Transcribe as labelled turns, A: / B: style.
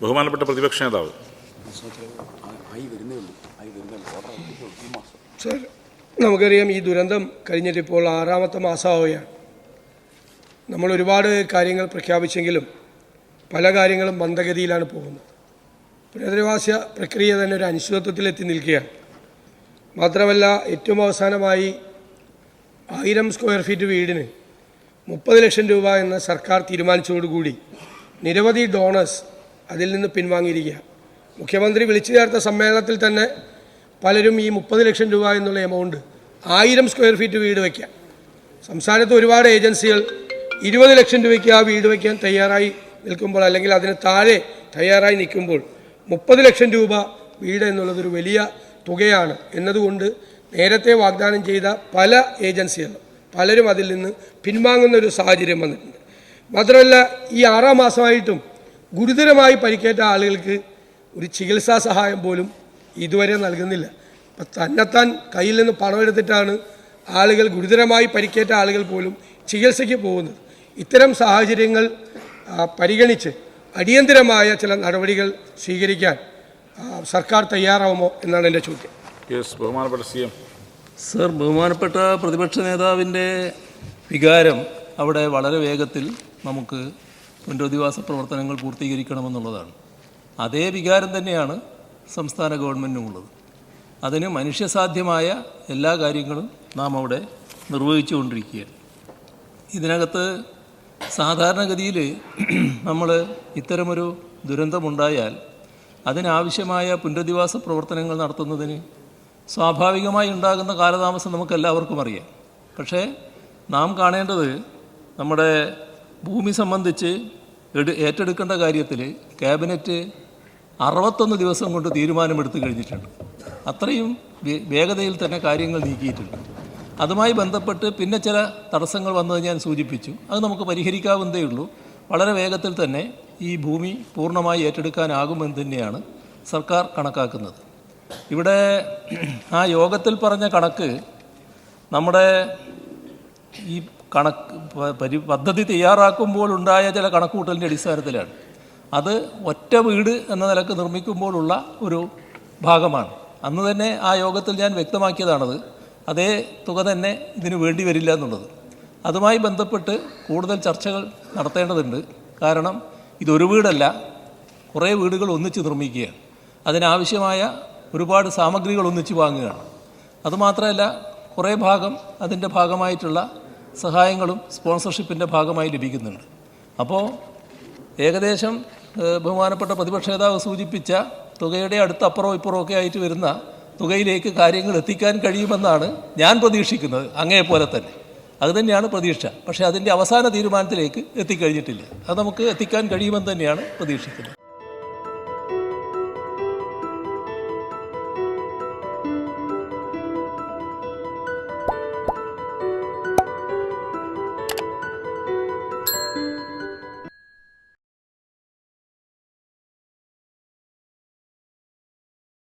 A: ബഹുമാനപ്പെട്ട പ്രതിപക്ഷ നേതാവ്.
B: സർ, നമുക്കറിയാം ഈ ദുരന്തം കഴിഞ്ഞിട്ടിപ്പോൾ 6ാമത്തെ മാസമാവുകയാണ്. നമ്മൾ ഒരുപാട് കാര്യങ്ങൾ പ്രഖ്യാപിച്ചെങ്കിലും പല കാര്യങ്ങളും മന്ദഗതിയിലാണ് പോകുന്നത്. പുനരധിവാസ പ്രക്രിയ തന്നെ ഒരു അനിശ്ചിതത്വത്തിലെത്തി നിൽക്കുകയാണ്. മാത്രമല്ല, ഏറ്റവും അവസാനമായി 1000 സ്ക്വയർ ഫീറ്റ് വീടിന് 30 ലക്ഷം രൂപ എന്ന സർക്കാർ തീരുമാനിച്ചതോടുകൂടി നിരവധി ഡോണേഴ്സ് അതിൽ നിന്ന് പിൻവാങ്ങിയിരിക്കുക. മുഖ്യമന്ത്രി വിളിച്ചു ചേർത്ത സമ്മേളനത്തിൽ തന്നെ പലരും ഈ 30 ലക്ഷം രൂപ എന്നുള്ള എമൗണ്ട് 1000 സ്ക്വയർ ഫീറ്റ് വീട് വയ്ക്കാം. സംസ്ഥാനത്ത് ഒരുപാട് ഏജൻസികൾ 20 ലക്ഷം രൂപയ്ക്ക് ആ വീട് വയ്ക്കാൻ തയ്യാറായി നിൽക്കുമ്പോൾ, അല്ലെങ്കിൽ അതിന് താഴെ തയ്യാറായി നിൽക്കുമ്പോൾ 30 ലക്ഷം രൂപ വീട് എന്നുള്ളതൊരു വലിയ തുകയാണ് എന്നതുകൊണ്ട് നേരത്തെ വാഗ്ദാനം ചെയ്ത പല ഏജൻസികളും പലരും അതിൽ നിന്ന് പിൻവാങ്ങുന്ന ഒരു സാഹചര്യം വന്നിട്ടുണ്ട്. മാത്രമല്ല, ഈ 6 മാസമായിട്ടും ഗുരുതരമായി പരിക്കേറ്റ ആളുകൾക്ക് ഒരു ചികിത്സാ സഹായം പോലും ഇതുവരെ നൽകുന്നില്ല. അപ്പം തന്നെത്താൻ കയ്യിൽ നിന്ന് പണമെടുത്തിട്ടാണ് ആളുകൾ, ഗുരുതരമായി പരിക്കേറ്റ ആളുകൾ പോലും ചികിത്സയ്ക്ക് പോകുന്നത്. ഇത്തരം സാഹചര്യങ്ങൾ പരിഗണിച്ച് അടിയന്തരമായ ചില നടപടികൾ സ്വീകരിക്കാൻ സർക്കാർ തയ്യാറാവുമോ എന്നാണ് എൻ്റെ ചോദ്യം.
A: ബഹുമാനപ്പെട്ട CM.
C: സർ, ബഹുമാനപ്പെട്ട പ്രതിപക്ഷ നേതാവിൻ്റെ വികാരം അവിടെ വളരെ വേഗത്തിൽ നമുക്ക് പുനരധിവാസ പ്രവർത്തനങ്ങൾ പൂർത്തീകരിക്കണമെന്നുള്ളതാണ്. അതേ വികാരം തന്നെയാണ് സംസ്ഥാന ഗവൺമെൻറ്റിനുമുള്ളത്. അതിന് മനുഷ്യസാധ്യമായ എല്ലാ കാര്യങ്ങളും നാം അവിടെ നിർവഹിച്ചു കൊണ്ടിരിക്കുകയാണ്. ഇതിനകത്ത് സാധാരണഗതിയിൽ നമ്മൾ ഇത്തരമൊരു ദുരന്തമുണ്ടായാൽ അതിനാവശ്യമായ പുനരധിവാസ പ്രവർത്തനങ്ങൾ നടത്തുന്നതിന് സ്വാഭാവികമായി ഉണ്ടാകുന്ന കാലതാമസം നമുക്കെല്ലാവർക്കും അറിയാം. പക്ഷേ നാം കാണേണ്ടത്, നമ്മുടെ ഭൂമി സംബന്ധിച്ച് ഏറ്റെടുക്കേണ്ട കാര്യത്തിൽ ക്യാബിനറ്റ് 61 ദിവസം കൊണ്ട് തീരുമാനമെടുത്തു കഴിഞ്ഞിട്ടുണ്ട്. അത്രയും വേഗതയിൽ തന്നെ കാര്യങ്ങൾ നീക്കിയിട്ടുണ്ട്. അതുമായി ബന്ധപ്പെട്ട് പിന്നെ ചില തടസ്സങ്ങൾ വന്നത് ഞാൻ സൂചിപ്പിച്ചു. അത് നമുക്ക് പരിഹരിക്കാവുന്നതേ ഉള്ളൂ. വളരെ വേഗത്തിൽ തന്നെ ഈ ഭൂമി പൂർണ്ണമായി ഏറ്റെടുക്കാനാകുമെന്ന് തന്നെയാണ് സർക്കാർ കണക്കാക്കുന്നത്. ഇവിടെ ആ യോഗത്തിൽ പറഞ്ഞ കണക്ക് നമ്മുടെ ഈ പദ്ധതി തയ്യാറാക്കുമ്പോൾ ഉണ്ടായ ചില കണക്കുകൂട്ടലിൻ്റെ അടിസ്ഥാനത്തിലാണ്. അത് ഒറ്റ വീട് എന്ന നിലക്ക് നിർമ്മിക്കുമ്പോഴുള്ള ഒരു ഭാഗമാണ്. അന്ന് തന്നെ ആ യോഗത്തിൽ ഞാൻ വ്യക്തമാക്കിയതാണത്. അതേ തുക തന്നെ ഇതിന് വേണ്ടി വരില്ല എന്നുള്ളത്. അതുമായി ബന്ധപ്പെട്ട് കൂടുതൽ ചർച്ചകൾ നടത്തേണ്ടതുണ്ട്. കാരണം ഇതൊരു വീടല്ല, കുറേ വീടുകൾ ഒന്നിച്ച് നിർമ്മിക്കുകയാണ്. അതിനാവശ്യമായ ഒരുപാട് സാമഗ്രികൾ ഒന്നിച്ച് വാങ്ങുകയാണ്. അതുമാത്രമല്ല, കുറേ ഭാഗം അതിൻ്റെ ഭാഗമായിട്ടുള്ള സഹായങ്ങളും സ്പോൺസർഷിപ്പിൻ്റെ ഭാഗമായി ലഭിക്കുന്നുണ്ട്. അപ്പോൾ ഏകദേശം ബഹുമാനപ്പെട്ട പ്രതിപക്ഷ നേതാവ് സൂചിപ്പിച്ച തുകയുടെ അടുത്ത് അപ്പുറവും ഇപ്പുറവും ഒക്കെ ആയിട്ട് വരുന്ന തുകയിലേക്ക് കാര്യങ്ങൾ എത്തിക്കാൻ കഴിയുമെന്നാണ് ഞാൻ പ്രതീക്ഷിക്കുന്നത്. അങ്ങേപോലെ തന്നെ അതുതന്നെയാണ് പ്രതീക്ഷ. പക്ഷേ അതിൻ്റെ അവസാന തീരുമാനത്തിലേക്ക് എത്തിക്കഴിഞ്ഞിട്ടില്ല. അത് നമുക്ക് എത്തിക്കാൻ കഴിയുമെന്ന് തന്നെയാണ് പ്രതീക്ഷിക്കുന്നത്.